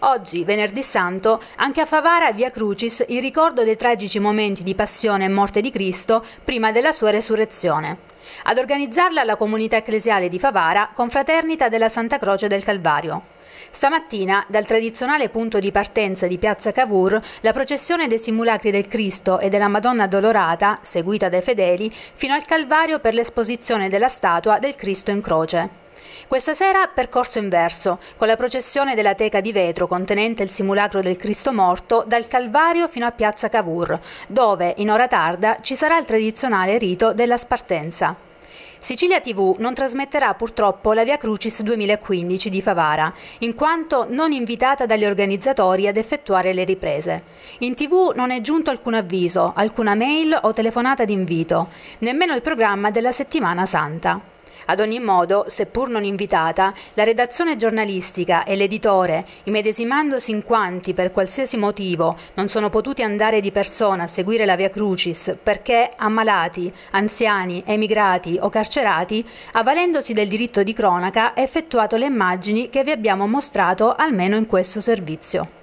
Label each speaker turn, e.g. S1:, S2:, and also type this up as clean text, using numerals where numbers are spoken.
S1: Oggi, venerdì santo, anche a Favara Via Crucis in ricordo dei tragici momenti di passione e morte di Cristo prima della sua resurrezione. Ad organizzarla la comunità ecclesiale di Favara, Confraternita della Santa Croce del Calvario. Stamattina, dal tradizionale punto di partenza di Piazza Cavour, la processione dei simulacri del Cristo e della Madonna Addolorata, seguita dai fedeli, fino al Calvario per l'esposizione della statua del Cristo in croce. Questa sera percorso inverso, con la processione della teca di vetro contenente il simulacro del Cristo morto dal Calvario fino a Piazza Cavour, dove, in ora tarda, ci sarà il tradizionale rito della spartenza. Sicilia TV non trasmetterà purtroppo la Via Crucis 2015 di Favara, in quanto non invitata dagli organizzatori ad effettuare le riprese. In TV non è giunto alcun avviso, alcuna mail o telefonata d'invito, nemmeno il programma della Settimana Santa. Ad ogni modo, seppur non invitata, la redazione giornalistica e l'editore, immedesimandosi in quanti per qualsiasi motivo non sono potuti andare di persona a seguire la Via Crucis perché ammalati, anziani, emigrati o carcerati, avvalendosi del diritto di cronaca, ha effettuato le immagini che vi abbiamo mostrato almeno in questo servizio.